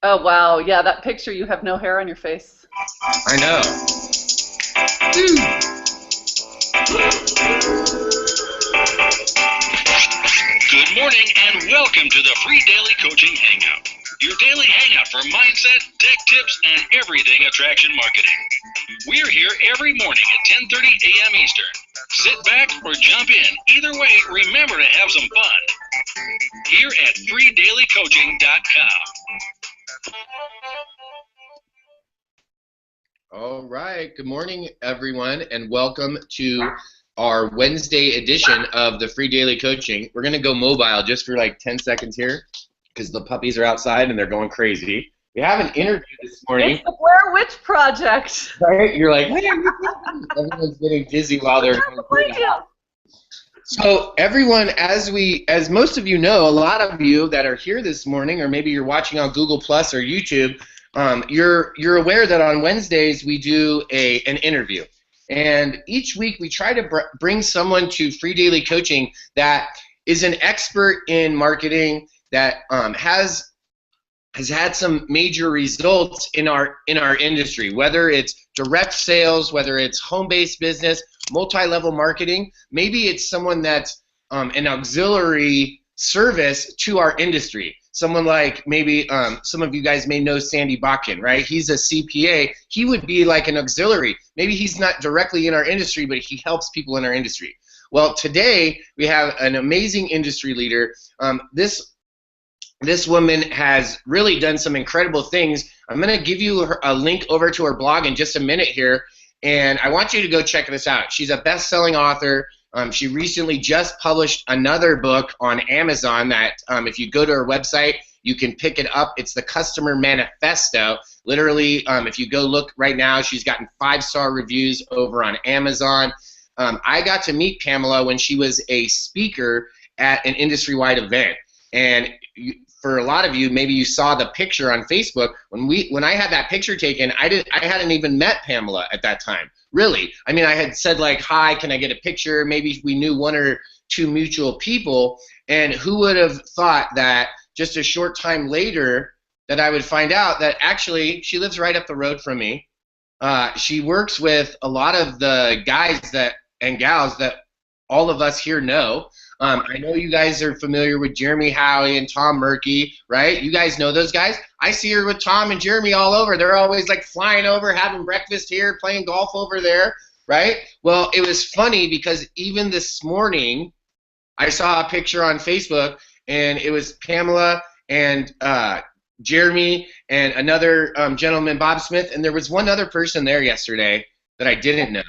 Oh, wow. Yeah, that picture, you have no hair on your face. I know. Good morning and welcome to the Free Daily Coaching Hangout. Your daily hangout for mindset, tech tips, and everything attraction marketing. We're here every morning at 10:30 a.m. Eastern. Sit back or jump in. Either way, remember to have some fun. Here at freedailycoaching.com. All right. Good morning, everyone, and welcome to our Wednesday edition of the Free Daily Coaching. We're going to go mobile just for like 10 seconds here because the puppies are outside and they're going crazy. We have an interview this morning. It's the Blair Witch Project. Right? You're like, hey, everyone's getting dizzy while they're going crazy. So everyone, as most of you know, a lot of you that are here this morning, or maybe you're watching on Google Plus or YouTube, you're aware that on Wednesdays we do an interview. And each week we try to bring someone to Free Daily Coaching that is an expert in marketing, that has had some major results in our industry, whether it's direct sales, whether it's home-based business, multi-level marketing. Maybe it's someone that's an auxiliary service to our industry. Someone like maybe some of you guys may know Sandy Bakken, right? He's a CPA. He would be like an auxiliary. Maybe he's not directly in our industry, but he helps people in our industry. Well, today we have an amazing industry leader. This woman has really done some incredible things. I'm going to give you a link over to her blog in just a minute here, and I want you to go check this out. She's a best-selling author. She recently just published another book on Amazon that if you go to her website, you can pick it up. It's the Customer Manifesto. Literally, if you go look right now, she's gotten 5-star reviews over on Amazon. I got to meet Pamela when she was a speaker at an industry-wide event. And for a lot of you, maybe you saw the picture on Facebook. When I had that picture taken, I hadn't even met Pamela at that time. Really, I mean, I had said like, "Hi, can I get a picture?" Maybe we knew one or two mutual people, and who would have thought that just a short time later that I would find out that actually she lives right up the road from me. She works with a lot of the guys and gals that all of us here know. I know you guys are familiar with Jeremy Howie and Tom Murky, right? You guys know those guys. I see her with Tom and Jeremy all over. They're always like flying over, having breakfast here, playing golf over there, right? Well, it was funny because even this morning I saw a picture on Facebook, and it was Pamela and Jeremy and another gentleman, Bob Smith, and there was one other person there yesterday that I didn't know.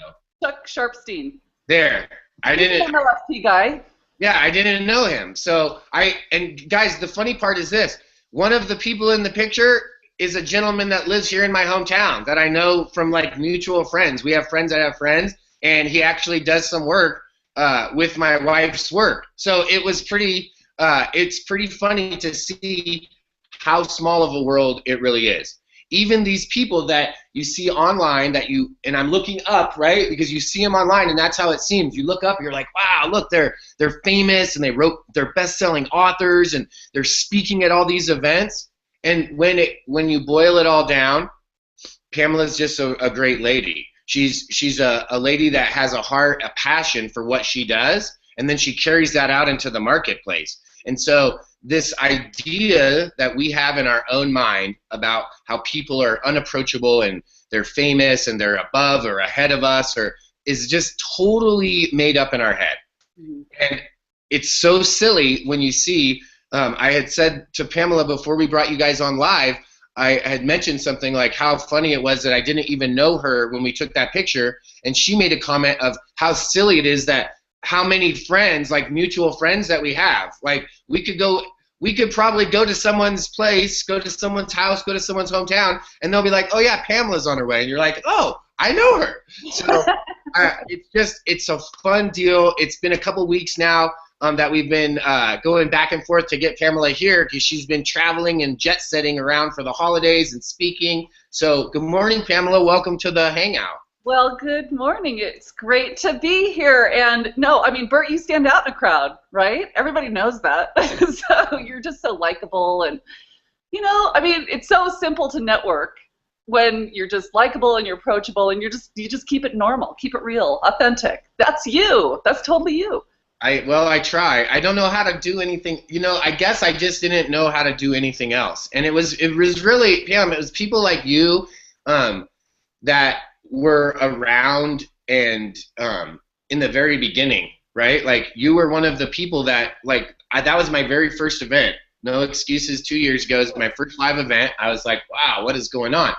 Chuck Sharpstein. There. I didn't. He's an LFT guy. Yeah, I didn't know him. So and guys, the funny part is this. One of the people in the picture is a gentleman that lives here in my hometown that I know from like mutual friends. We have friends that have friends, and he actually does some work with my wife's work. So it was it's pretty funny to see how small of a world it really is. Even these people that you see online and I'm looking up, right? Because you see them online and that's how it seems. You look up and you're like, wow, look, they're famous and they're best-selling authors and they're speaking at all these events. And when you boil it all down, Pamela's just a great lady. She's a lady that has a heart, a passion for what she does, and then she carries that out into the marketplace. And so this idea that we have in our own mind about how people are unapproachable and they're famous and they're above or ahead of us is just totally made up in our head. Mm-hmm. And it's so silly when you see, I had said to Pamela before we brought you guys on live, I had mentioned something like how funny it was that I didn't even know her when we took that picture, and she made a comment of how silly it is that how many friends, like mutual friends that we have. Like we could probably go to someone's place, go to someone's house, go to someone's hometown, and they'll be like, "Oh yeah, Pamela's on her way," and you're like, "Oh, I know her." So it's a fun deal. It's been a couple weeks now that we've been going back and forth to get Pamela here because she's been traveling and jet setting around for the holidays and speaking. So good morning, Pamela. Welcome to the Hangout. Well, good morning. It's great to be here. And no, I mean, Bert, you stand out in a crowd, right? Everybody knows that. So you're just so likable, and I mean, it's so simple to network when you're just likable and you're approachable and you just keep it normal, keep it real, authentic. That's you. That's totally you. I try. I don't know how to do anything. I guess I just didn't know how to do anything else. And it was really, Pam, it was people like you that were around and in the very beginning, right? Like you were one of the people that that was my very first event. No Excuses 2 years ago. It was my first live event. I was like, wow, what is going on?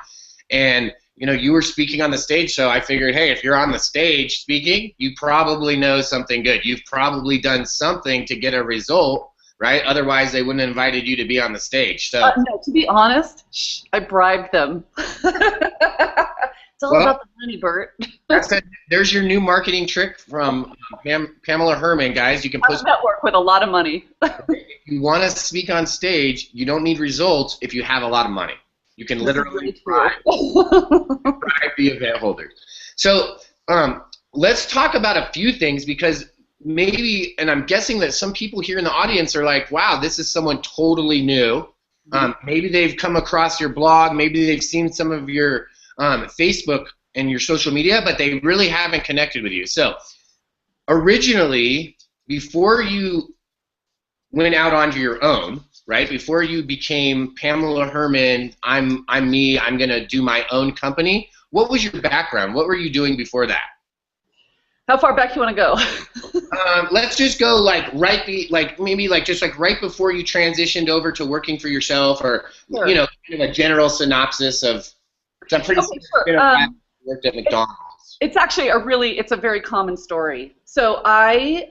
And you were speaking on the stage, so I figured, hey, if you're on the stage speaking, you probably know something good. You've probably done something to get a result, right? Otherwise, they wouldn't have invited you to be on the stage. So, no, to be honest, I bribed them. It's all about the money, Bert. There's your new marketing trick from Pamela Herrmann, guys. You can post network with a lot of money. If you want to speak on stage, you don't need results if you have a lot of money. You can literally bribe the event holders. So let's talk about a few things because maybe, and I'm guessing that some people here in the audience are like, wow, this is someone totally new. Maybe they've come across your blog, maybe they've seen some of your Facebook and your social media, but they really haven't connected with you. So originally, before you went out onto your own, right? Before you became Pamela Herrmann, I'm me, I'm going to do my own company. What was your background? What were you doing before that? How far back do you want to go? Let's just go maybe right before you transitioned over to working for yourself, or Sure. kind of a general synopsis of. I'm pretty sure I worked at McDonald's. It's actually it's a very common story. So I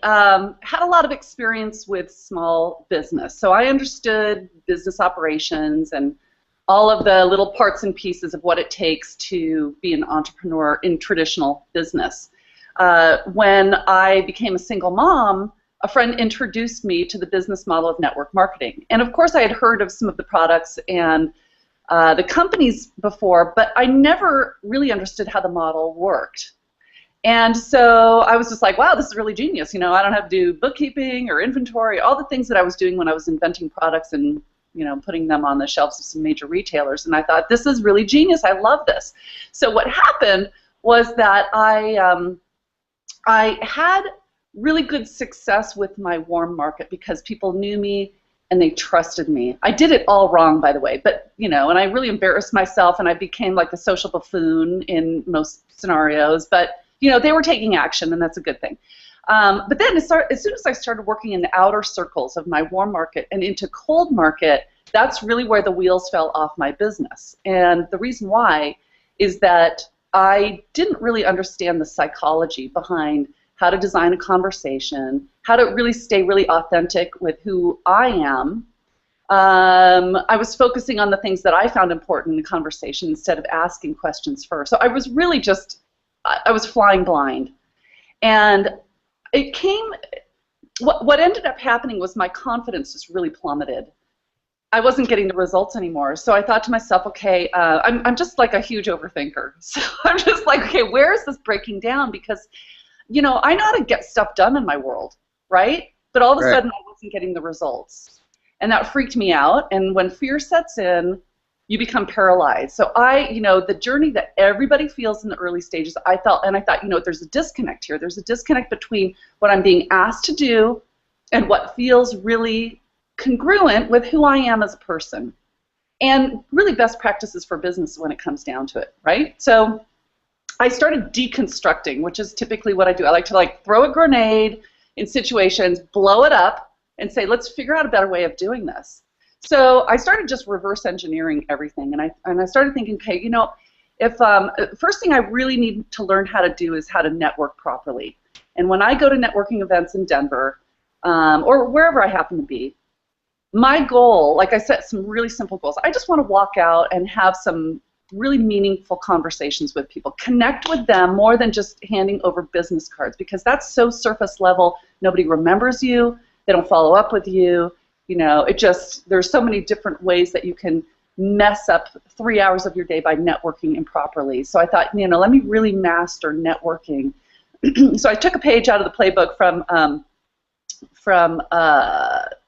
had a lot of experience with small business. So I understood business operations and all of the little parts and pieces of what it takes to be an entrepreneur in traditional business. When I became a single mom, a friend introduced me to the business model of network marketing. And of course I had heard of some of the products and the companies before, but I never really understood how the model worked. And so I was just like, wow, this is really genius. I don't have to do bookkeeping or inventory, all the things that I was doing when I was inventing products and putting them on the shelves of some major retailers. And I thought, this is really genius. I love this. So what happened was that I had really good success with my warm market because people knew me and they trusted me. I did it all wrong, by the way, but, and I really embarrassed myself and I became like the social buffoon in most scenarios, but, they were taking action and that's a good thing. But then as soon as I started working in the outer circles of my warm market and into cold market, that's really where the wheels fell off my business. And the reason why is that I didn't really understand the psychology behind how to design a conversation, how to really stay really authentic with who I am. I was focusing on the things that I found important in the conversation instead of asking questions first. So I was really I was flying blind. And what ended up happening was my confidence just really plummeted. I wasn't getting the results anymore. So I thought to myself, okay, I'm just like a huge overthinker. So I'm just like, okay, where is this breaking down? Because, I know how to get stuff done in my world, right? But all of a sudden I wasn't getting the results. And that freaked me out. And when fear sets in, you become paralyzed. So the journey that everybody feels in the early stages, I thought, there's a disconnect here. There's a disconnect between what I'm being asked to do and what feels really congruent with who I am as a person. And really best practices for business when it comes down to it, right? So I started deconstructing, which is typically what I do. I like to throw a grenade in situations, blow it up, and say, let's figure out a better way of doing this. So I started just reverse engineering everything, and I started thinking, okay, if first thing I really need to learn how to do is how to network properly. And when I go to networking events in Denver or wherever I happen to be, my goal, like I set some really simple goals. I just want to walk out and have some really meaningful conversations with people, connect with them more than just handing over business cards, because that's so surface level. Nobody remembers you. They don't follow up with you. There's so many different ways that you can mess up 3 hours of your day by networking improperly. So I thought, let me really master networking. So I took a page out of the playbook from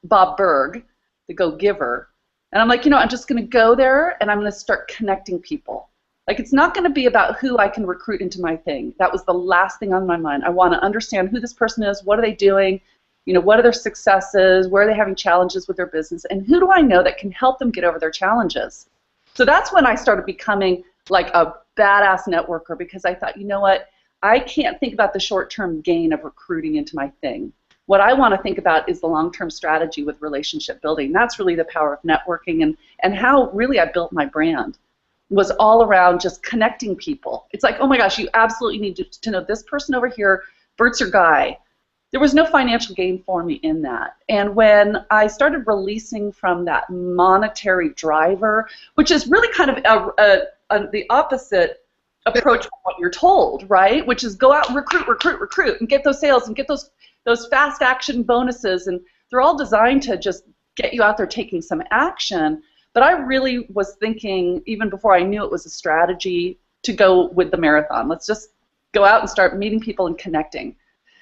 Bob Berg, the Go Giver, And I'm like, I'm just going to go there and I'm going to start connecting people. Like, it's not going to be about who I can recruit into my thing. That was the last thing on my mind. I want to understand who this person is, what are they doing, what are their successes, where are they having challenges with their business, and who do I know that can help them get over their challenges. So that's when I started becoming like a badass networker, because I thought, you know what, I can't think about the short-term gain of recruiting into my thing. What I want to think about is the long-term strategy with relationship building. That's really the power of networking, and how really I built my brand was all around just connecting people. It's like, oh my gosh, you absolutely need to know this person over here, Bert's your guy. There was no financial gain for me in that. And when I started releasing from that monetary driver, which is really kind of the opposite approach from what you're told, right? Which is go out and recruit, and get those sales and get those fast action bonuses, and they're all designed to just get you out there taking some action. But I really was thinking, even before I knew it was a strategy, to go with the marathon. Let's just go out and start meeting people and connecting.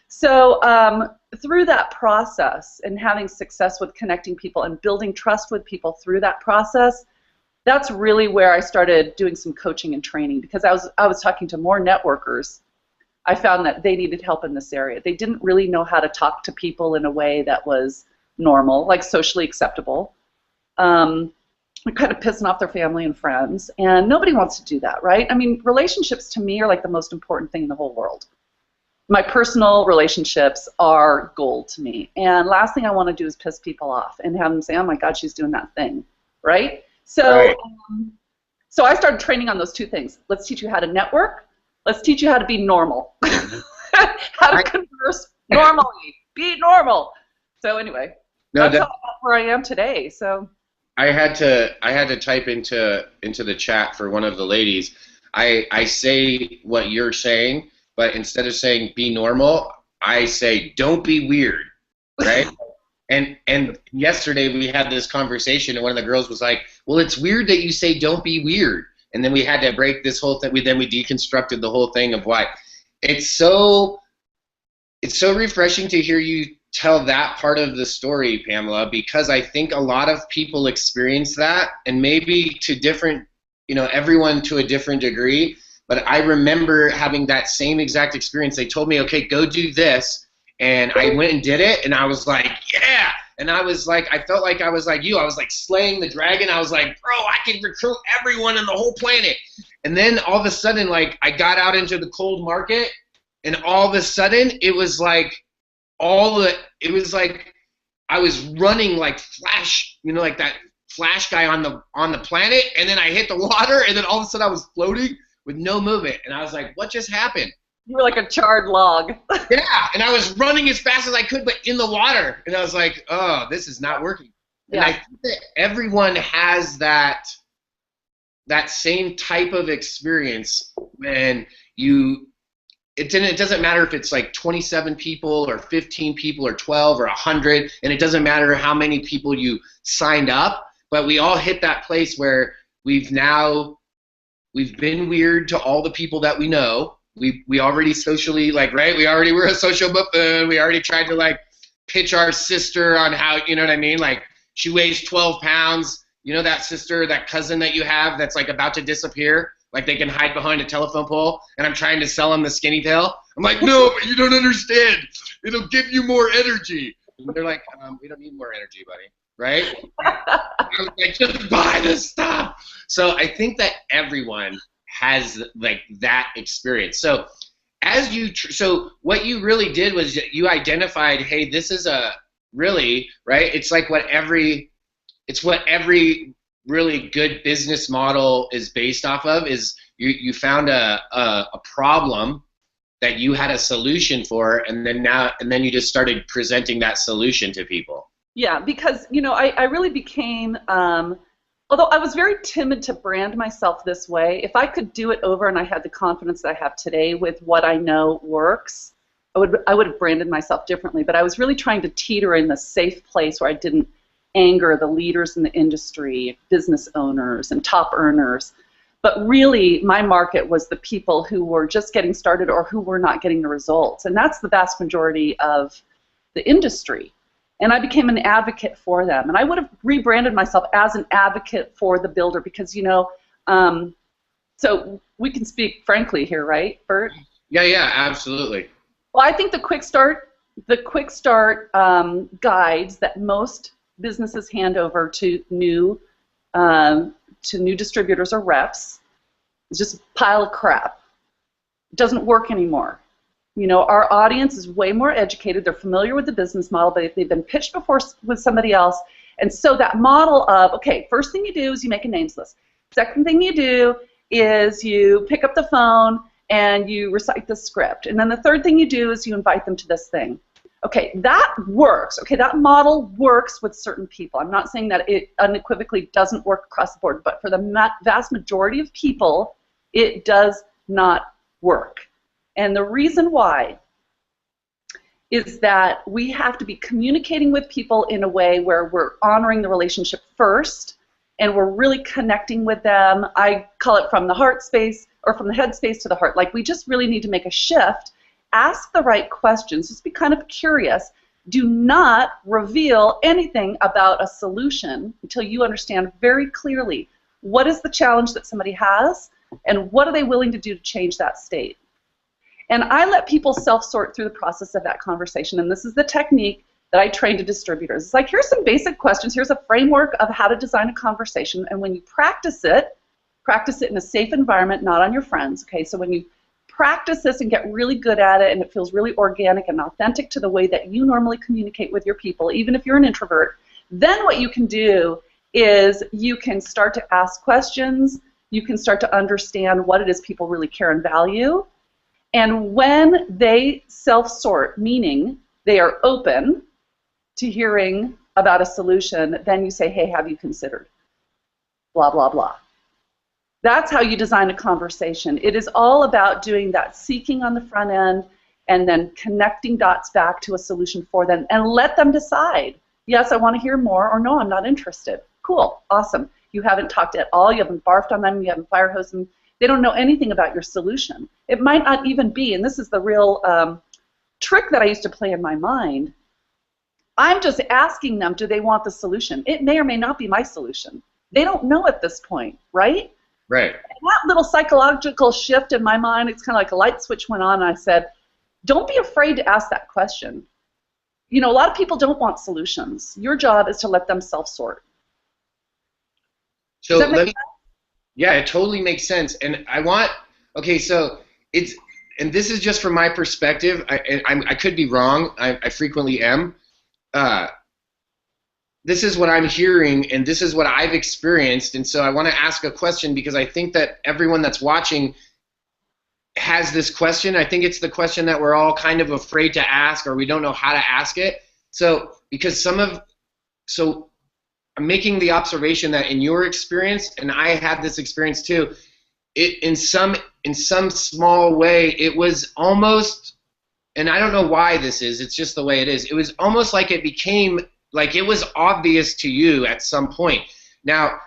So through that process and having success with connecting people and building trust with people through that process, that's really where I started doing some coaching and training, because I was talking to more networkers. I found that they needed help in this area. They didn't really know how to talk to people in a way that was normal, like socially acceptable. Kind of pissing off their family and friends, and nobody wants to do that, right? I mean, relationships to me are like the most important thing in the whole world. My personal relationships are gold to me, and last thing I want to do is piss people off and have them say, oh my God, she's doing that thing, right? So, Right. So I started training on those two things. Let's teach you how to network. Let's teach you how to be normal. How to converse normally. Be normal. So anyway, that's where I am today. So. I had to type into the chat for one of the ladies. I say what you're saying, but instead of saying be normal, I say don't be weird, right? and yesterday we had this conversation, and one of the girls was like, well, it's weird that you say don't be weird. And then we had to break this whole thing. We deconstructed the whole thing of why. It's so refreshing to hear you tell that part of the story, Pamela, because I think a lot of people experience that, and maybe to different, everyone to a different degree. But I remember having that same exact experience. They told me, okay, go do this, and I went and did it, and I was like, yeah. And I was like, I felt like I was like you. I was like slaying the dragon. I was like, bro, I can recruit everyone in the whole planet. And then all of a sudden, like, I got out into the cold market, and all of a sudden, it was like I was running like Flash, like that Flash guy on the planet, and then I hit the water, and then all of a sudden I was floating with no movement, and I was like, what just happened? You were like a charred log. Yeah, and I was running as fast as I could, but in the water, and I was like, oh, this is not working. Yeah. And I think that everyone has that same type of experience when it doesn't matter if it's like 27 people or 15 people or 12 or 100, and it doesn't matter how many people you signed up, but we all hit that place where we've been weird to all the people that we know. We already socially, like, right? We already were a social buffoon. We already tried to, like, pitch our sister on how, you know what I mean? Like, she weighs 12 pounds. You know that sister, that cousin that you have that's, like, about to disappear? Like, they can hide behind a telephone pole, and I'm trying to sell them the skinny tail. I'm like, no, but you don't understand. It'll give you more energy. And they're like, we don't need more energy, buddy, right? I was like, just buy this stuff. So I think that everyone has, like, that experience. So so what you really did was you identified, hey, this is really, right? It's like what every really good business model is based off of, is you found a problem that you had a solution for, and then you just started presenting that solution to people. Yeah, because I really became, although I was very timid to brand myself this way, if I could do it over and I had the confidence that I have today with what I know works, I would have branded myself differently. But I was really trying to teeter in the safe place where I didn't anger the leaders in the industry, business owners, and top earners. But really, my market was the people who were just getting started or who were not getting the results. And that's the vast majority of the industry. and I became an advocate for them. And I would have rebranded myself as an advocate for the builder because, so we can speak frankly here, right, Bert? Yeah, absolutely. Well, I think the quick start guides that most businesses hand over to new distributors or reps is just a pile of crap. It doesn't work anymore. Our audience is way more educated. They're familiar with the business model, but they've been pitched before with somebody else. And so that model of, okay, first thing you do is you make a names list. Second thing you do is you pick up the phone and you recite the script. And then the third thing you do is you invite them to this thing. Okay, that works. Okay, that model works with certain people. I'm not saying that it unequivocally doesn't work across the board, but for the vast majority of people, it does not work. And the reason why is that we have to be communicating with people in a way where we're honoring the relationship first, and we're really connecting with them. I call it from the heart space, or from the head space to the heart. Like, we just really need to make a shift. Ask the right questions. Just be kind of curious. Do not reveal anything about a solution until you understand very clearly what is the challenge that somebody has and what are they willing to do to change that state. And I let people self-sort through the process of that conversation, and this is the technique that I train to distributors. It's like, here's some basic questions. Here's a framework of how to design a conversation, and when you practice it in a safe environment, not on your friends. Okay, so when you practice this and get really good at it, and it feels really organic and authentic to the way that you normally communicate with your people, even if you're an introvert, then what you can do is you can start to ask questions, you can start to understand what it is people really care and value, and when they self-sort, meaning they are open to hearing about a solution, then you say, hey, have you considered? Blah, blah, blah. That's how you design a conversation. It is all about doing that seeking on the front end and then connecting dots back to a solution for them, and let them decide. Yes, I want to hear more, or no, I'm not interested. Cool, awesome. You haven't talked at all, you haven't barfed on them, you haven't fire hosed them. They don't know anything about your solution. It might not even be, and this is the real trick that I used to play in my mind. I'm just asking them, do they want the solution? It may or may not be my solution. They don't know at this point, right? Right. And that little psychological shift in my mind, it's kind of like a light switch went on, and I said, don't be afraid to ask that question. A lot of people don't want solutions. Your job is to let them self-sort. So let me, yeah, it totally makes sense. And okay, so and this is just from my perspective. I could be wrong. I frequently am. This is what I'm hearing, and this is what I've experienced, and so I want to ask a question because I think that everyone that's watching has this question. I think it's the question that we're all kind of afraid to ask, or we don't know how to ask it. So I'm making the observation that in your experience, and I had this experience too, in some small way, it was almost, and I don't know why this is, it's just the way it is, it was almost like it became, like it was obvious to you at some point. Now,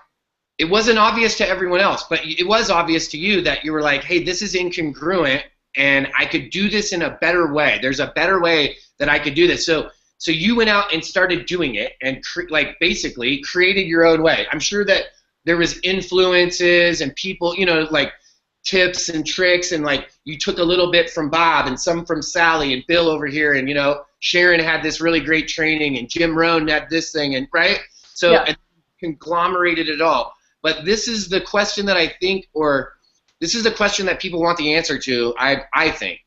it wasn't obvious to everyone else, but it was obvious to you that you were like, hey, this is incongruent, and I could do this in a better way. There's a better way that I could do this. So you went out and started doing it, and basically created your own way. I'm sure that there was influences and people, like tips and tricks, and like you took a little bit from Bob and some from Sally and Bill over here, and Sharon had this really great training, and Jim Rohn had this thing, and right? So yeah. And conglomerated it all. But this is the question that I think, or this is the question that people want the answer to, I think.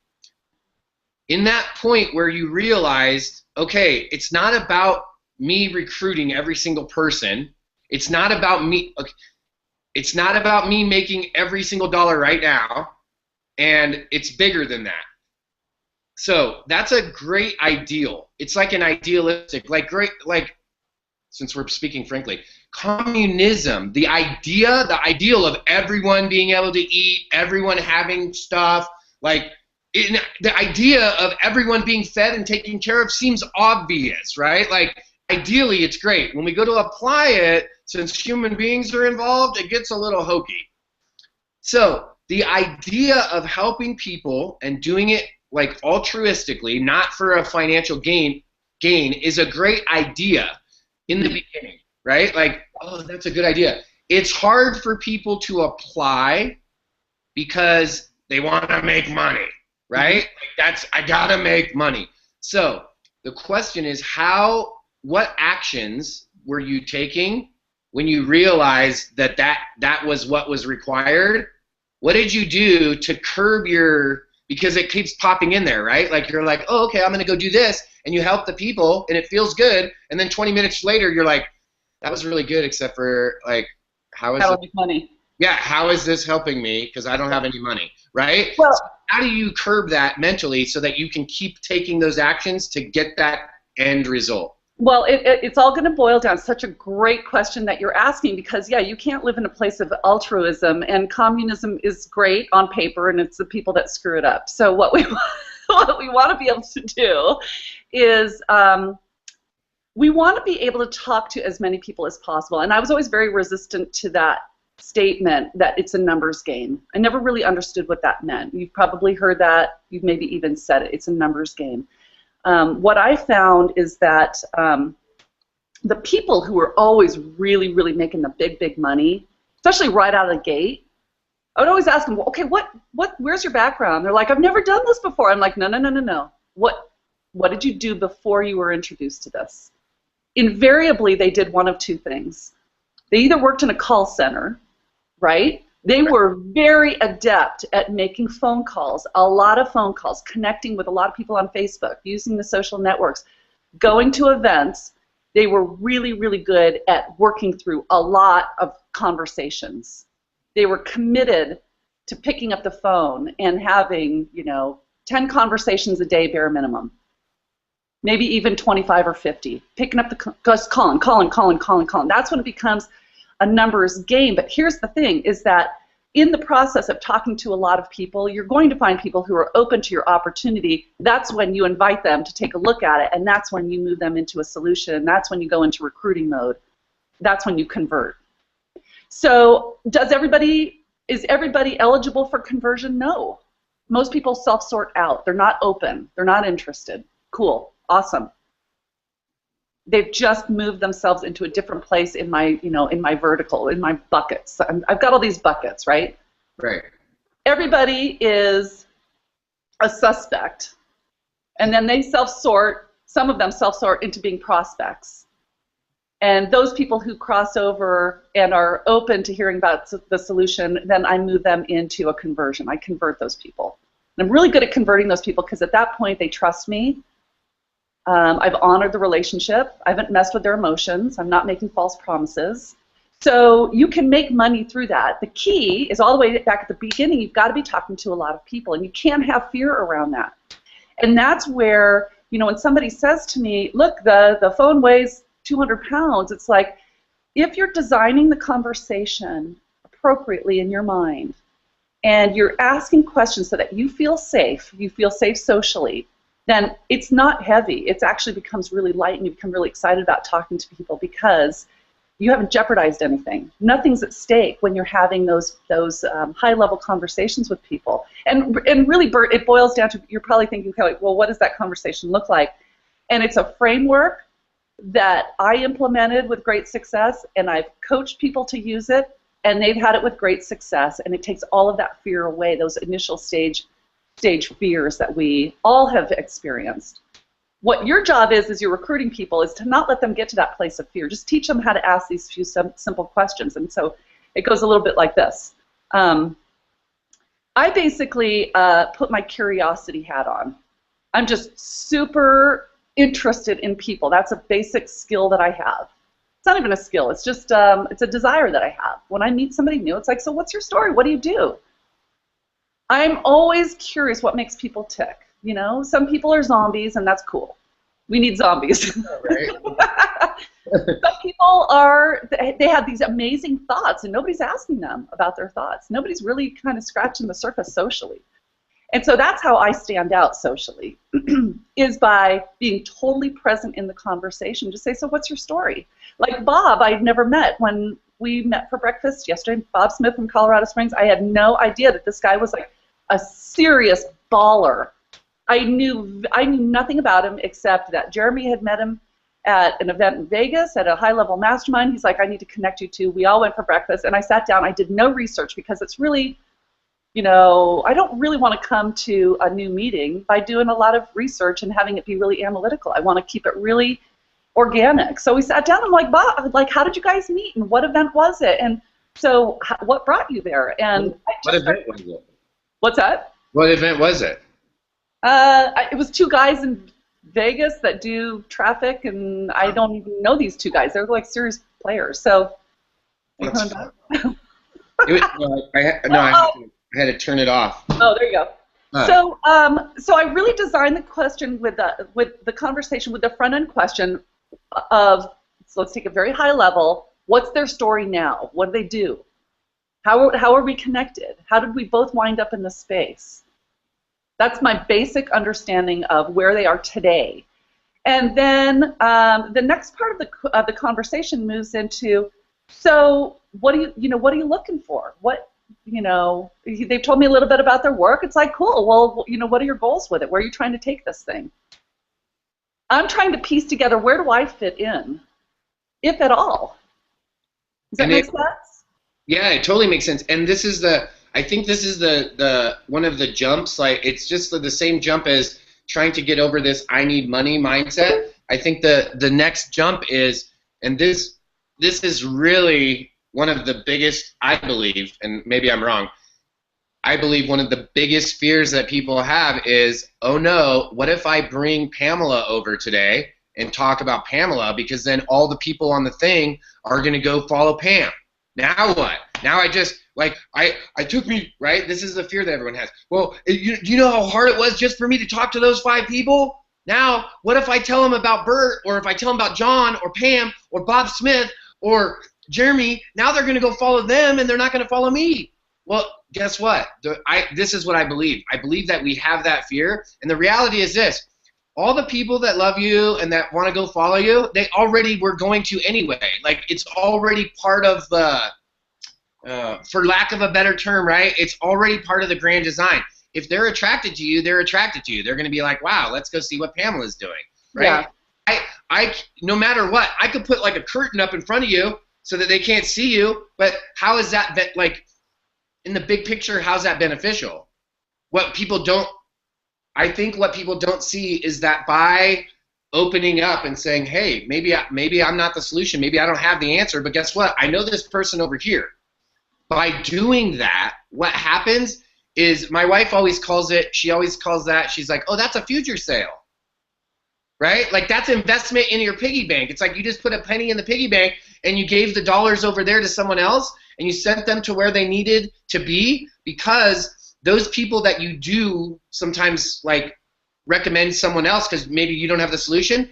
In that point where you realized, okay, it's not about me recruiting every single person. It's not about me. Okay, it's not about me making every single dollar right now, and it's bigger than that. So that's a great ideal. It's like an idealistic, since we're speaking frankly, communism, the ideal of everyone being able to eat, everyone having stuff, the idea of everyone being fed and taken care of seems obvious, right? Like, ideally, it's great. When we go to apply it, since human beings are involved, it gets a little hokey. So the idea of helping people and doing it like altruistically, not for a financial gain, gain is a great idea in the beginning, right? Like, oh, that's a good idea. It's hard for people to apply because they want to make money, right? I gotta make money. So the question is, what actions were you taking when you realized that was what was required? What did you do to curb because it keeps popping in there, right? Like you're like, oh, okay, I'm gonna go do this, and you help the people, and it feels good, and then 20 minutes later, you're like, that was really good, except for like, how is it? Money. Yeah, how is this helping me? Because I don't have any money, right? Well, so how do you curb that mentally so that you can keep taking those actions to get that end result? Well, it's all going to boil down. Such a great question that you're asking, because, yeah, you can't live in a place of altruism, and communism is great on paper, and it's the people that screw it up. So what we want to be able to do is we want to be able to talk to as many people as possible. And I was always very resistant to that statement that it's a numbers game. I never really understood what that meant. You've probably heard that. You've maybe even said it. It's a numbers game. What I found is that the people who were always really, really making the big money, especially right out of the gate, I would always ask them, well, okay, where's your background? They're like, I've never done this before. I'm like, no. What did you do before you were introduced to this? Invariably, they did one of two things. They either worked in a call center, right? They were very adept at making phone calls, a lot of phone calls, connecting with a lot of people on Facebook, using the social networks, going to events. They were really, really good at working through a lot of conversations. They were committed to picking up the phone and having, 10 conversations a day bare minimum. Maybe even 25 or 50. Picking up just calling. That's when it becomes a numbers game. But here's the thing, is that in the process of talking to a lot of people, you're going to find people who are open to your opportunity. That's when you invite them to take a look at it, and that's when you move them into a solution. That's when you go into recruiting mode. That's when you convert. So is everybody eligible for conversion? No. Most people self-sort out. They're not open. They're not interested. Cool. Awesome. They've just moved themselves into a different place in my, in my vertical, in my buckets. I've got all these buckets, right? Right. Everybody is a suspect, and then they self-sort. Some of them self-sort into being prospects. And those people who cross over and are open to hearing about the solution, then I move them into a conversion. I convert those people. And I'm really good at converting those people because at that point they trust me. I've honored the relationship. I haven't messed with their emotions. I'm not making false promises. So you can make money through that. The key is all the way back at the beginning. You've got to be talking to a lot of people, and you can't have fear around that. And that's where, when somebody says to me, look, the phone weighs 200 pounds, it's like, if you're designing the conversation appropriately in your mind, and you're asking questions so that you feel safe socially, then it's not heavy. It actually becomes really light, and you become really excited about talking to people because you haven't jeopardized anything. Nothing's at stake when you're having those high-level conversations with people. And really, Bert, it boils down to, you're probably thinking, well, what does that conversation look like? And it's a framework that I implemented with great success, and I've coached people to use it, and they've had it with great success, and it takes all of that fear away, those initial stage fears that we all have experienced. What your job is as you're recruiting people is to not let them get to that place of fear. Just teach them how to ask these few simple questions. And so it goes a little bit like this. I basically put my curiosity hat on. I'm just super interested in people. That's a basic skill that I have. It's not even a skill. It's just it's a desire that I have. When I meet somebody new, it's like, so what's your story? What do you do? I'm always curious what makes people tick. Some people are zombies, and that's cool. We need zombies. Right. Some people they have these amazing thoughts, and nobody's asking them about their thoughts. Nobody's really kind of scratching the surface socially. And so that's how I stand out socially, is by being totally present in the conversation. Just say, so what's your story? Like Bob, I'd never met. When we met for breakfast yesterday, Bob Smith from Colorado Springs, I had no idea that this guy was like a serious baller I knew nothing about him except that Jeremy had met him at an event in Vegas at a high-level mastermind. He's like, I need to connect you to. We all went for breakfast, and I sat down. I did no research because it's really, you know, I don't really want to come to a new meeting by doing a lot of research and having it be really analytical. I want to keep it really organic. So we sat down. I'm like, Bob, like, how did you guys meet, and what event was it? And so, what brought you there? And what event was it? What's that? What event was it? It was two guys in Vegas that do traffic, and I don't even know these two guys. They're like serious players. So, I had to turn it off. Oh, there you go. So I really designed the question with the conversation with the front end question of, so let's take a very high level. What's their story now? What do they do? How are we connected? How did we both wind up in this space? That's my basic understanding of where they are today. And then the next part of the conversation moves into, so what are you looking for? What, you know, they've told me a little bit about their work. It's like, cool. Well, you know, what are your goals with it? Where are you trying to take this thing? I'm trying to piece together, where do I fit in, if at all? Does that make sense? Yeah, it totally makes sense. And this is I think this is the one of the jumps. Like, it's just the same jump as trying to get over this I need money mindset. I think the next jump is, and this is really one of the biggest, I believe, and maybe I'm wrong, I believe one of the biggest fears that people have is, oh no, what if I bring Pamela over today and talk about Pamela, because then all the people on the thing are going to go follow Pam. Now what? Now I just, like, I took me, right? This is the fear that everyone has. Well, you know how hard it was just for me to talk to those 5 people? Now, what if I tell them about Bert, or if I tell them about John, or Pam, or Bob Smith, or Jeremy? Now they're going to go follow them, and they're not going to follow me. Well, guess what? This is what I believe. I believe that we have that fear, and the reality is this. All the people that love you and that want to go follow you, they already were going to anyway. Like, it's already part of the, for lack of a better term, right? It's already part of the grand design. If they're attracted to you, they're attracted to you. They're going to be like, wow, let's go see what Pamela's doing, right? Yeah. No matter what, I could put like a curtain up in front of you so that they can't see you, but how is that, like, in the big picture, how's that beneficial? I think what people don't see is that by opening up and saying, hey, maybe I'm not the solution, maybe I don't have the answer, but guess what? I know this person over here. By doing that, what happens is, my wife always calls that, she's like, oh, that's a future sale, right? Like, that's investment in your piggy bank. It's like you just put a penny in the piggy bank and you gave the dollars over there to someone else and you sent them to where they needed to be, because those people that you do sometimes, like, recommend someone else because maybe you don't have the solution,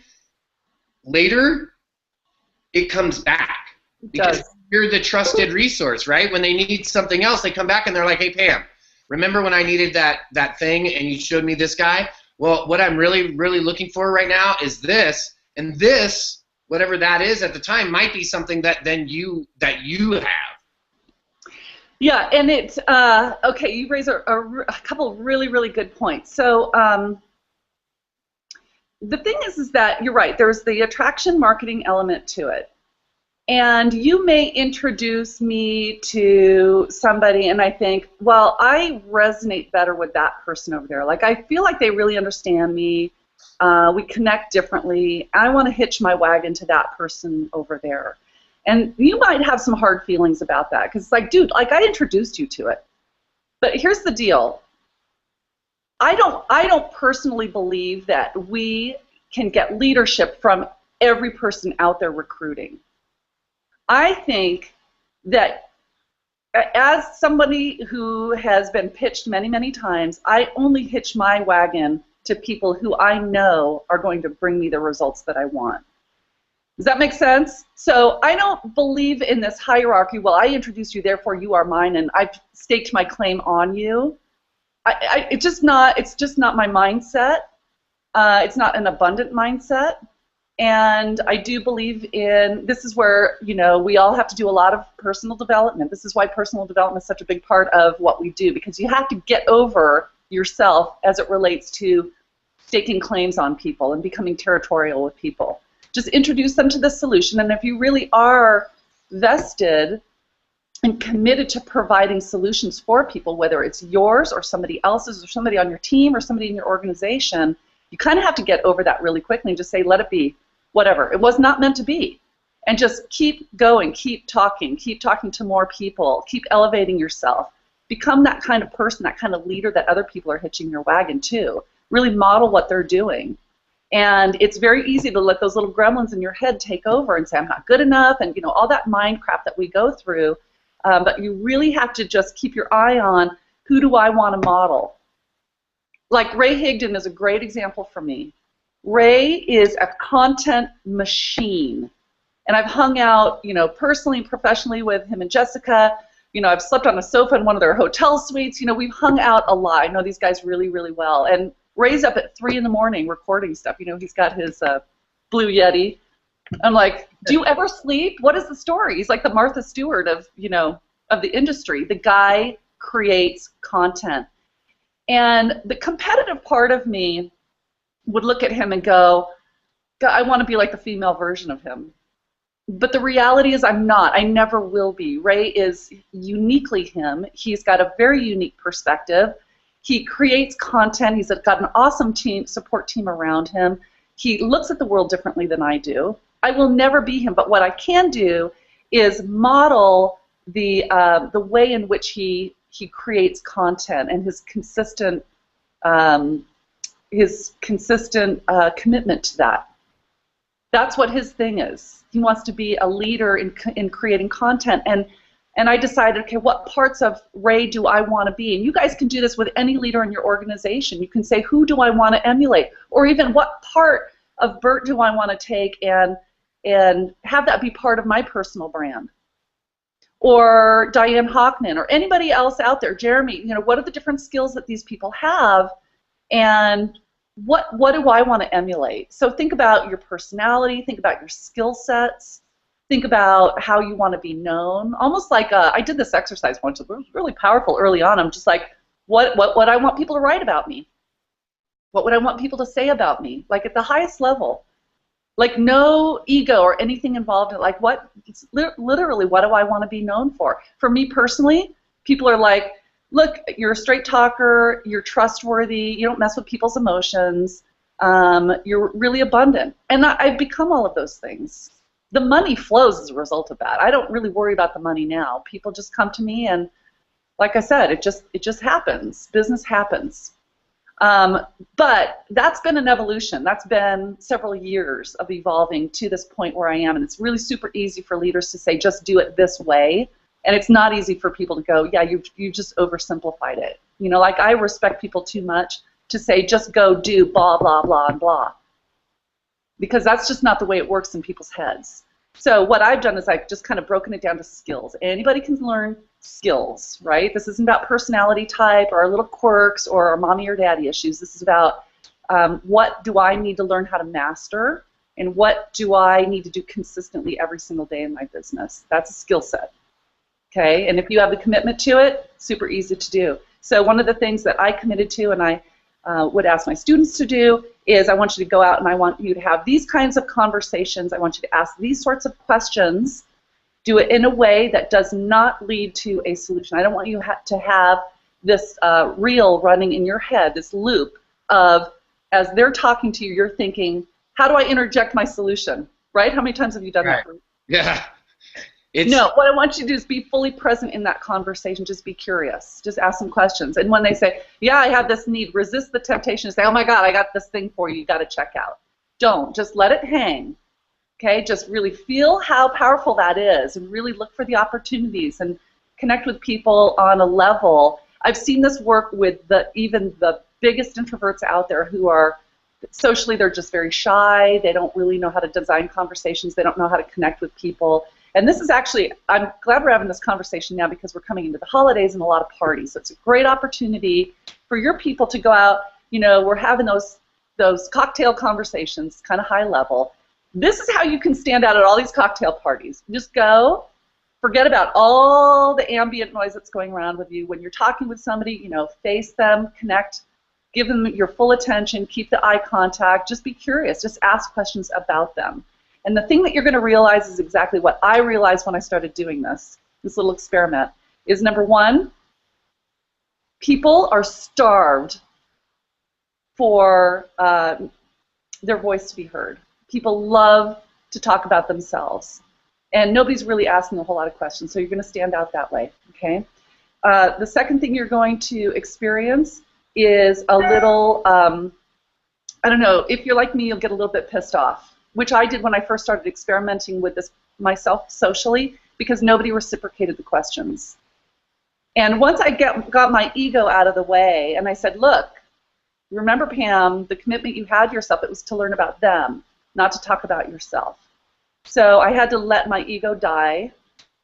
later it comes back. Because you're the trusted resource, right? When they need something else, they come back and they're like, hey, Pam, remember when I needed that thing and you showed me this guy? Well, what I'm really, really looking for right now is this, and this, whatever that is at the time, might be something that you have. Yeah, and it's, okay, you raise a couple of really, really good points. So the thing is that you're right, there's the attraction marketing element to it. And you may introduce me to somebody and I think, well, I resonate better with that person over there. Like, I feel like they really understand me. We connect differently. I want to hitch my wagon to that person over there. And you might have some hard feelings about that because it's like, dude, like, I introduced you to it. But here's the deal. I don't personally believe that we can get leadership from every person out there recruiting. I think that as somebody who has been pitched many, many times, I only hitch my wagon to people who I know are going to bring me the results that I want. Does that make sense? So I don't believe in this hierarchy. Well, I introduced you, therefore you are mine, and I've staked my claim on you. It's just not my mindset. It's not an abundant mindset. And I do believe in, this is where, you know, we all have to do a lot of personal development. This is why personal development is such a big part of what we do, because you have to get over yourself as it relates to staking claims on people and becoming territorial with people. Just introduce them to the solution, and if you really are vested and committed to providing solutions for people, whether it's yours or somebody else's or somebody on your team or somebody in your organization, you kind of have to get over that really quickly and just say, let it be, whatever. It was not meant to be. And just keep going, keep talking to more people, keep elevating yourself. Become that kind of person, that kind of leader that other people are hitching your wagon to. Really model what they're doing. And it's very easy to let those little gremlins in your head take over and say, I'm not good enough, and all that mind crap that we go through. But you really have to just keep your eye on, who do I want to model? Like Ray Higdon is a great example for me. Ray is a content machine. And I've hung out, personally and professionally with him and Jessica. I've slept on a sofa in one of their hotel suites. We've hung out a lot. I know these guys really, really well. And Ray's up at 3 in the morning recording stuff. He's got his Blue Yeti. I'm like, do you ever sleep? What is the story? He's like the Martha Stewart of the industry. The guy creates content. And the competitive part of me would look at him and go, God, I want to be like the female version of him. But the reality is I'm not. I never will be. Ray is uniquely him. He's got a very unique perspective. He creates content. He's got an awesome support team around him. He looks at the world differently than I do. I will never be him, but what I can do is model the way in which he creates content and his consistent commitment to that. That's what his thing is. He wants to be a leader in creating content, and I decided, okay, what parts of Ray do I want to be? And you guys can do this with any leader in your organization. You can say, who do I want to emulate? Or even, what part of Bert do I want to take and have that be part of my personal brand? Or Diane Hockman, or anybody else out there, Jeremy, what are the different skills that these people have, and what do I want to emulate? So think about your personality, think about your skill sets, think about how you want to be known. Almost like I did this exercise once. It was really powerful early on. I'm just like, what I want people to write about me? What would I want people to say about me? Like at the highest level. Like no ego or anything involved in it. Like literally, what do I want to be known for? For me personally, people are like, look, you're a straight talker, you're trustworthy, you don't mess with people's emotions, you're really abundant. And I've become all of those things. The money flows as a result of that. I don't really worry about the money now. People just come to me, and like I said, it just happens. Business happens. But that's been an evolution. That's been several years of evolving to this point where I am, and it's really super easy for leaders to say, just do it this way. And it's not easy for people to go, yeah, you just oversimplified it. Like I respect people too much to say, just go do blah, blah, blah, and blah. Because that's just not the way it works in people's heads. So what I've done is I've just kind of broken it down to skills. Anybody can learn skills, right? This isn't about personality type or our little quirks or our mommy or daddy issues. This is about what do I need to learn how to master, and what do I need to do consistently every single day in my business. That's a skill set. Okay, and if you have the commitment to it, super easy to do. So one of the things that I committed to, and I would ask my students to do, is I want you to go out and I want you to have these kinds of conversations. I want you to ask these sorts of questions. Do it in a way that does not lead to a solution. I don't want you to have this reel running in your head, this loop of, as they're talking to you, you're thinking, how do I interject my solution? Right? How many times have you done that? Yeah. No, what I want you to do is be fully present in that conversation. Just be curious. Just ask some questions. And when they say, yeah, I have this need, resist the temptation to say, oh my God, I got this thing for you. You got to check out. Don't. Just let it hang. Okay? Just really feel how powerful that is, and really look for the opportunities and connect with people on a level. I've seen this work with even the biggest introverts out there who are socially, they're just very shy. They don't really know how to design conversations. They don't know how to connect with people. And this is actually, I'm glad we're having this conversation now because we're coming into the holidays and a lot of parties. So it's a great opportunity for your people to go out. We're having those cocktail conversations, kind of high level. This is how you can stand out at all these cocktail parties. Just go, forget about all the ambient noise that's going around with you. When you're talking with somebody, face them, connect, Give them your full attention, keep the eye contact, just be curious, just ask questions about them. And the thing that you're going to realize is exactly what I realized when I started doing this little experiment, is number one, people are starved for their voice to be heard. People love to talk about themselves. And nobody's really asking a whole lot of questions, so you're going to stand out that way, okay? The second thing you're going to experience is a little, I don't know, if you're like me, you'll get a little bit pissed off, which I did when I first started experimenting with this myself socially, because nobody reciprocated the questions. And once I got my ego out of the way, and I said, look, remember, Pam, the commitment you had to yourself, it was to learn about them, not to talk about yourself. So I had to let my ego die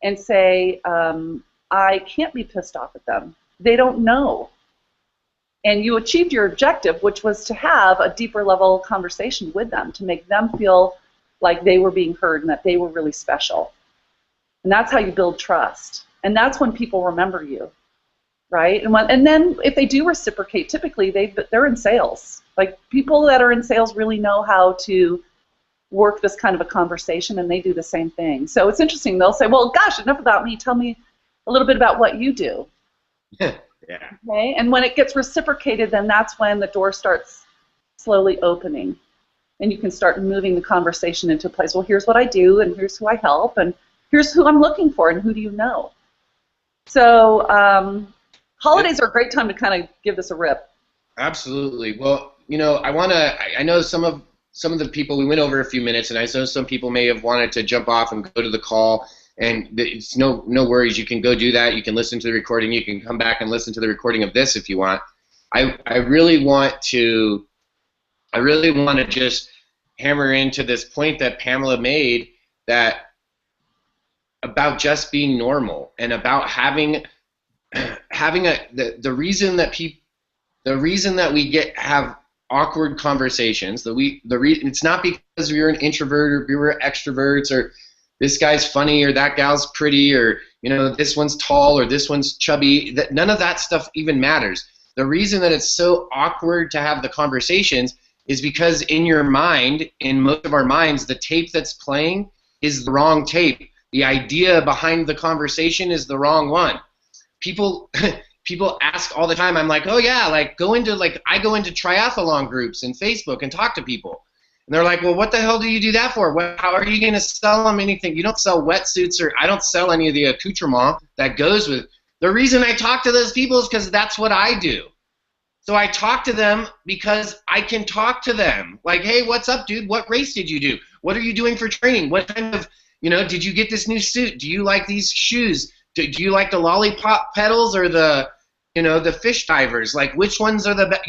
and say, I can't be pissed off at them. They don't know. And you achieved your objective, which was to have a deeper level conversation with them, to make them feel like they were being heard and that they were really special. And that's how you build trust. And that's when people remember you, right? And then if they do reciprocate, typically they're in sales. Like, people that are in sales really know how to work this kind of a conversation, and they do the same thing. So it's interesting. They'll say, well, gosh, enough about me. Tell me a little bit about what you do. Yeah. Okay? And when it gets reciprocated, then that's when the door starts slowly opening. And you can start moving the conversation into a place. Well, here's what I do, and here's who I help, and here's who I'm looking for, and who do you know? So holidays are a great time to kind of give this a rip. Absolutely. Well, you know, I know some of the people, we went over a few minutes, and I know some people may have wanted to jump off and go to the call, and it's no worries. You can go do that. You can listen to the recording. You can come back and listen to the recording of this if you want. I really want to just hammer into this point that Pamela made, that about just being normal, and about having the reason that we have awkward conversations, it's not because we're an introvert or we're extroverts, or this guy's funny or that gal's pretty, or, you know, this one's tall or this one's chubby. That none of that stuff even matters. The reason that it's so awkward to have the conversations is because in your mind, in most of our minds, the tape that's playing is the wrong tape. The idea behind the conversation is the wrong one. People ask all the time. I'm like, oh yeah, I go into triathlon groups and Facebook and talk to people, and they're like, well, what the hell do you do that for? How are you going to sell them anything? You don't sell wetsuits, or I don't sell any of the accoutrement that goes with. The reason I talk to those people is because that's what I do. So I talk to them because I can talk to them. Like, hey, what's up, dude? What race did you do? What are you doing for training? What kind of, did you get this new suit? Do you like these shoes? Do you like the lollipop pedals or the fish divers? Like, which ones are the best?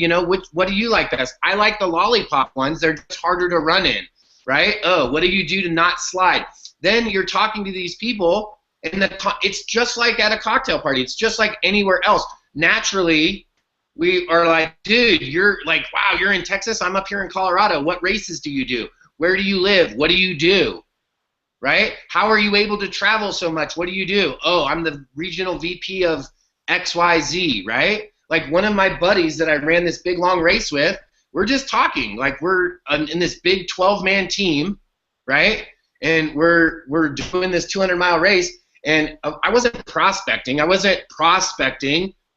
What do you like best? I like the lollipop ones. They're just harder to run in, right? Oh, what do you do to not slide? Then you're talking to these people, and it's just like at a cocktail party. It's just like anywhere else. Naturally, we are like, dude, you're like, wow, you're in Texas. I'm up here in Colorado. What races do you do? Where do you live? What do you do? Right? How are you able to travel so much? What do you do? Oh, I'm the regional VP of XYZ, right? Like, one of my buddies that I ran this big long race with, we're just talking. Like, we're in this big 12-man team, right? And we're doing this 200-mile race, and I wasn't prospecting,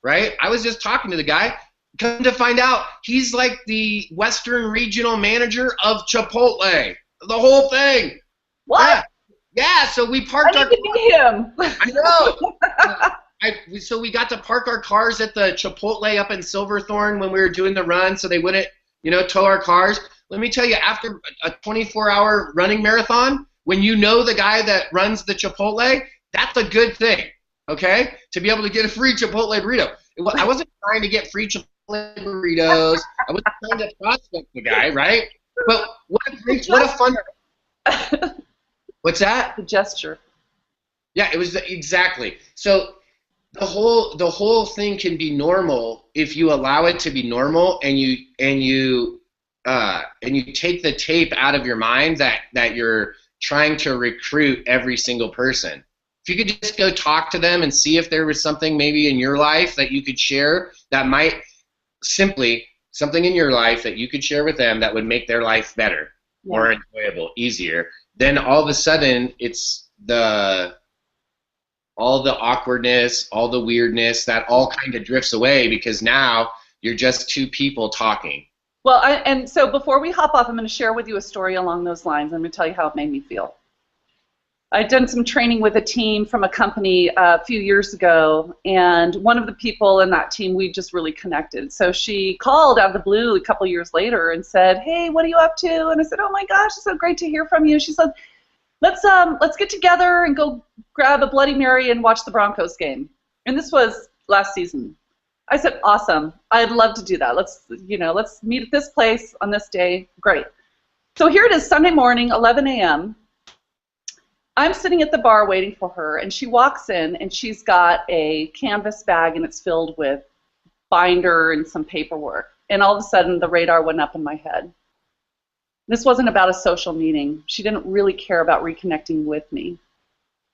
right? I was just talking to the guy. Come to find out, he's like the Western Regional Manager of Chipotle. The whole thing. What? Yeah, so we parked I need to meet him. I know. So we got to park our cars at the Chipotle up in Silverthorne when we were doing the run, so they wouldn't, tow our cars. Let me tell you, after a 24-hour running marathon, when you know the guy that runs the Chipotle, that's a good thing, okay? To be able to get a free Chipotle burrito. I wasn't trying to get free Chipotle burritos. I wasn't trying to prospect the guy, right? But what a fun. What's that? The gesture. Yeah, it was exactly. So the whole thing can be normal if you allow it to be normal, and you take the tape out of your mind that you're trying to recruit every single person. If you could just go talk to them and see if there was something maybe in your life that you could share that might simply something in your life that you could share with them that would make their life better, more enjoyable, easier, then all of a sudden it's all the awkwardness, all the weirdness, that all kind of drifts away because now you're just two people talking. Well, and so before we hop off, I'm going to share with you a story along those lines. I'm going to tell you how it made me feel. I'd done some training with a team from a company a few years ago, and one of the people in that team, we just really connected. So she called out of the blue a couple years later and said, "Hey, what are you up to?" And I said, "Oh my gosh, it's so great to hear from you." She said, let's get together and go grab a Bloody Mary and watch the Broncos game. And this was last season. I said, "Awesome. I'd love to do that. Let's meet at this place on this day." Great. So here it is, Sunday morning, 11 a.m. I'm sitting at the bar waiting for her, and she walks in, and she's got a canvas bag, and it's filled with binder and some paperwork. And all of a sudden, the radar went up in my head. This wasn't about a social meeting. She didn't really care about reconnecting with me.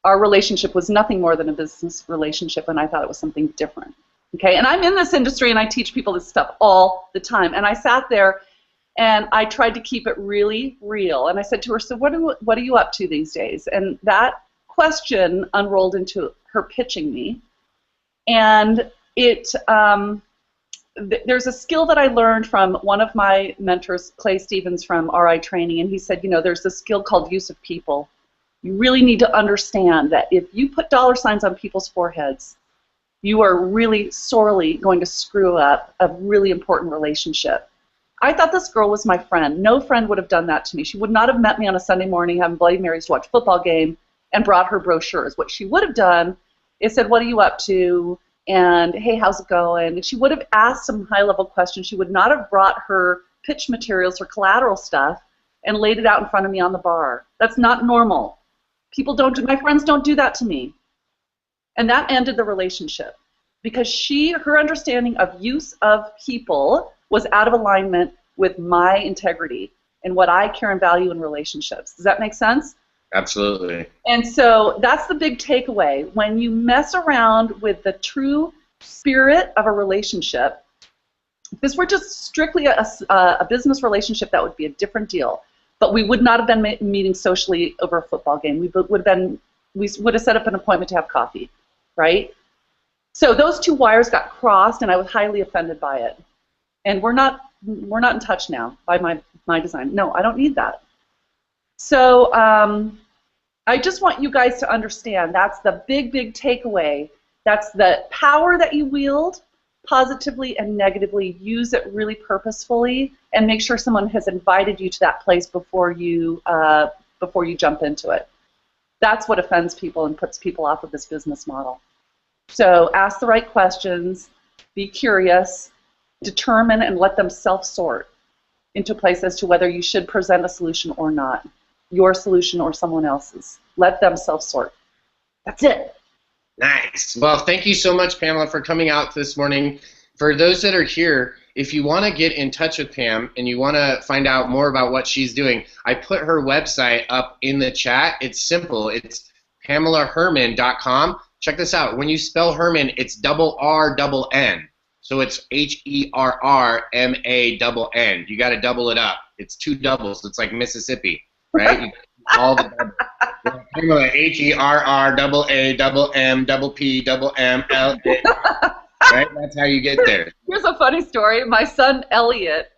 Our relationship was nothing more than a business relationship, and I thought it was something different. Okay, and I'm in this industry, and I teach people this stuff all the time. And I sat there, and I tried to keep it really real. And I said to her, "So what are you up to these days?" And that question unrolled into her pitching me. And there's a skill that I learned from one of my mentors, Clay Stevens from RI Training, and he said, there's this skill called use of people. You really need to understand that if you put dollar signs on people's foreheads, you are really sorely going to screw up a really important relationship. I thought this girl was my friend. No friend would have done that to me. She would not have met me on a Sunday morning having Bloody Marys to watch a football game and brought her brochures. What she would have done is said, "What are you up to?" And, "Hey, how's it going?" And she would have asked some high-level questions. She would not have brought her pitch materials or collateral stuff and laid it out in front of me on the bar. That's not normal. My friends don't do that to me. And that ended the relationship because her understanding of use of people was out of alignment with my integrity and what I care and value in relationships. Does that make sense? Absolutely. And so that's the big takeaway. When you mess around with the true spirit of a relationship, if this were just strictly a business relationship, that would be a different deal. But we would not have been meeting socially over a football game. We would have set up an appointment to have coffee, right? So those two wires got crossed, and I was highly offended by it. And we're not in touch now by my design. No, I don't need that. So I just want you guys to understand that's the big takeaway. That's the power that you wield, positively and negatively. Use it really purposefully, and make sure someone has invited you to that place before you jump into it. That's what offends people and puts people off of this business model. So ask the right questions, be curious, determine and let them self-sort into a place as to whether you should present a solution or not. Your solution or someone else's. Let them self-sort. That's it. Nice. Well, thank you so much, Pamela, for coming out this morning. For those that are here, if you want to get in touch with Pam and you want to find out more about what she's doing, I put her website up in the chat. It's simple. It's PamelaHerrmann.com. Check this out. When you spell Herman, it's R-N. So it's Herrmann. You got to double it up. It's two doubles. It's like Mississippi, right? All the doubles. Pamela, HERRMMPML. Right? That's how you get there. Here's a funny story. My son Elliot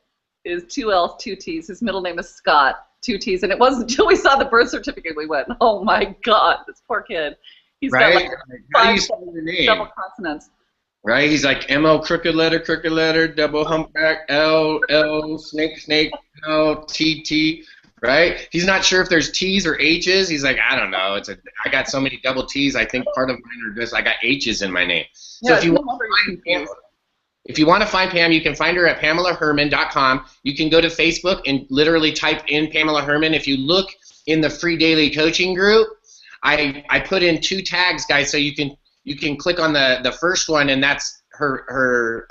is 2 L's, 2 T's. His middle name is Scott, 2 T's. And it wasn't until we saw the birth certificate we went, "Oh my God, this poor kid. He's got like how do you spell your name? Double consonants." Right? He's like M-O, crooked letter, double humpback, L, snake, L, T. Right? He's not sure if there's T's or H's. He's like, I don't know. I got so many double T's. I think part of mine are just I got H's in my name. So yeah, if you want to find Pam, you can find her at PamelaHerrmann.com. You can go to Facebook and literally type in Pamela Herrmann. If you look in the free daily coaching group, I put in 2 tags, guys, so you can click on the first one, and that's her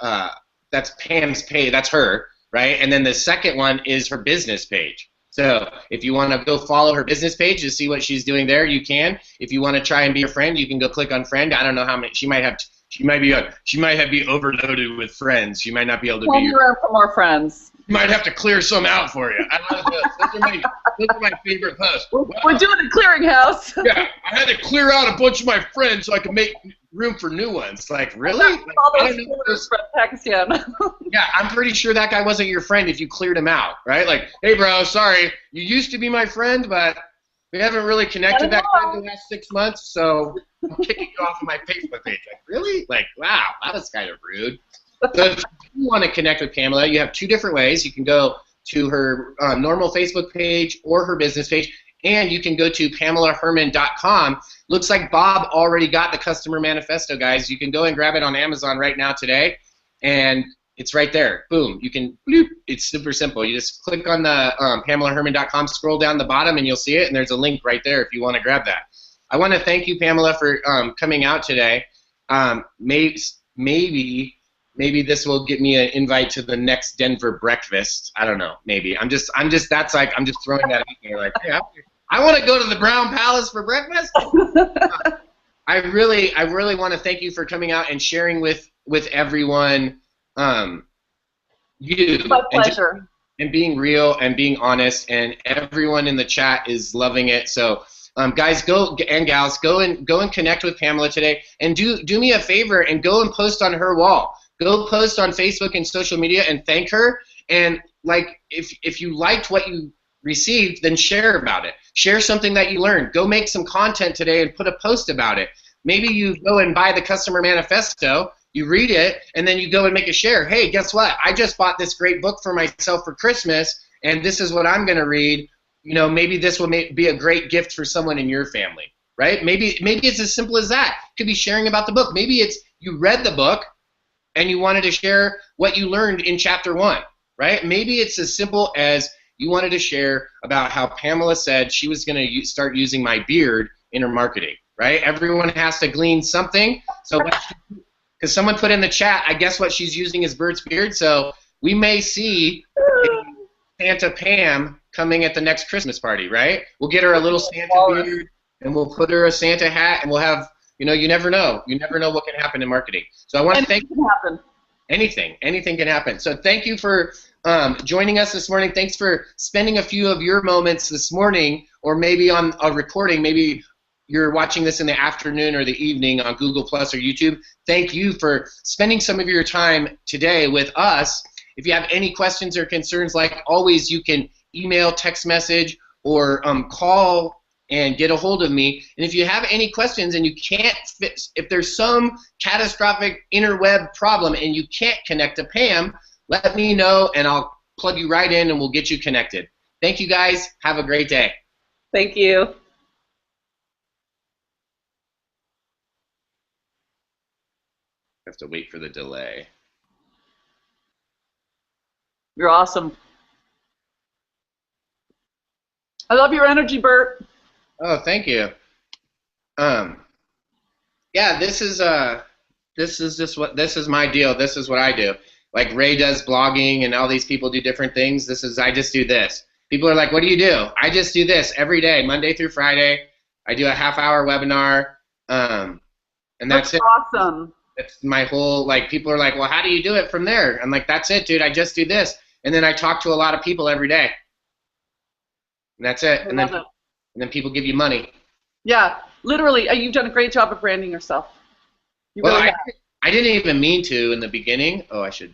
that's Pam's page. That's her, right? And then the second one is her business page. So if you want to go follow her business page to see what she's doing there, you can. If you want to try and be a friend, you can go click on friend. I don't know how many. She might have She might be overloaded with friends. She might not be able to Call be me around for more friends. You might have to clear some out for you. I love those. Those are my favorite posts. We're doing a clearinghouse. Yeah, I had to clear out a bunch of my friends so I could make room for new ones. Like, really? All I those don't know foreigners from Pakistan. Yeah, I'm pretty sure that guy wasn't your friend if you cleared him out, right? Like, hey, bro, sorry, you used to be my friend, but we haven't really connected that good the last 6 months, so I'm kicking you off of my Facebook page. Like, really? Like, wow, that was kind of rude. So if you want to connect with Pamela, you have two different ways. You can go to her normal Facebook page or her business page, and you can go to PamelaHerrmann.com. Looks like Bob already got the customer manifesto, guys. You can go and grab it on Amazon right now today, and it's right there. Boom. You can, bloop. It's super simple. You just click on the PamelaHerrmann.com, scroll down the bottom, and you'll see it, and there's a link right there if you want to grab that. I want to thank you, Pamela, for coming out today. Maybe this will get me an invite to the next Denver breakfast. I don't know. Maybe I'm just throwing that out there. Like, hey, I want to go to the Brown Palace for breakfast. I really want to thank you for coming out and sharing with everyone. You. My pleasure. And being real and being honest, and everyone in the chat is loving it. So. Guys, go and gals, go and connect with Pamela today, and do me a favor and go and post on her wall. Go post on Facebook and social media and thank her. And like, if you liked what you received, then share about it. Share something that you learned. Go make some content today and put a post about it. Maybe you go and buy the customer manifesto. You read it, and then you go and make a share. Hey, guess what? I just bought this great book for myself for Christmas, and this is what I'm going to read. You know, maybe this will be a great gift for someone in your family, right? Maybe it's as simple as that. It could be sharing about the book. Maybe it's you read the book and you wanted to share what you learned in chapter 1, right? Maybe it's as simple as you wanted to share about how Pamela said she was going to start using my beard in her marketing, right? Everyone has to glean something. So, because someone put in the chat, I guess what she's using is Bert's beard. So we may see Santa Pam coming at the next Christmas party, right? We'll get her a little Santa beard, and we'll put her a Santa hat, and we'll have, you know, you never know. You never know what can happen in marketing. So I want to thank you. Anything can happen. So thank you for joining us this morning. Thanks for spending a few of your moments this morning, or maybe on a recording. Maybe you're watching this in the afternoon or the evening on Google Plus or YouTube. Thank you for spending some of your time today with us. If you have any questions or concerns, like always, you can email, text message, or call and get a hold of me. And if you have any questions and you can't fit, if there's some catastrophic interweb problem and you can't connect to Pam, let me know and I'll plug you right in and we'll get you connected. Thank you guys. Have a great day. Thank you. I have to wait for the delay. You're awesome. I love your energy, Bert. Oh, thank you. Yeah, this is my deal. This is what I do. Like Ray does blogging and all these people do different things. I just do this. People are like, what do you do? I just do this every day, Monday through Friday. I do a half-hour webinar, and that's it. Awesome. It's my whole, like, people are like, well, how do you do it from there? I'm like, that's it, dude. I just do this. And then I talk to a lot of people every day. And that's it. And then people give you money. Yeah, literally, you've done a great job of branding yourself. You Well, really I didn't even mean to in the beginning. Oh, I should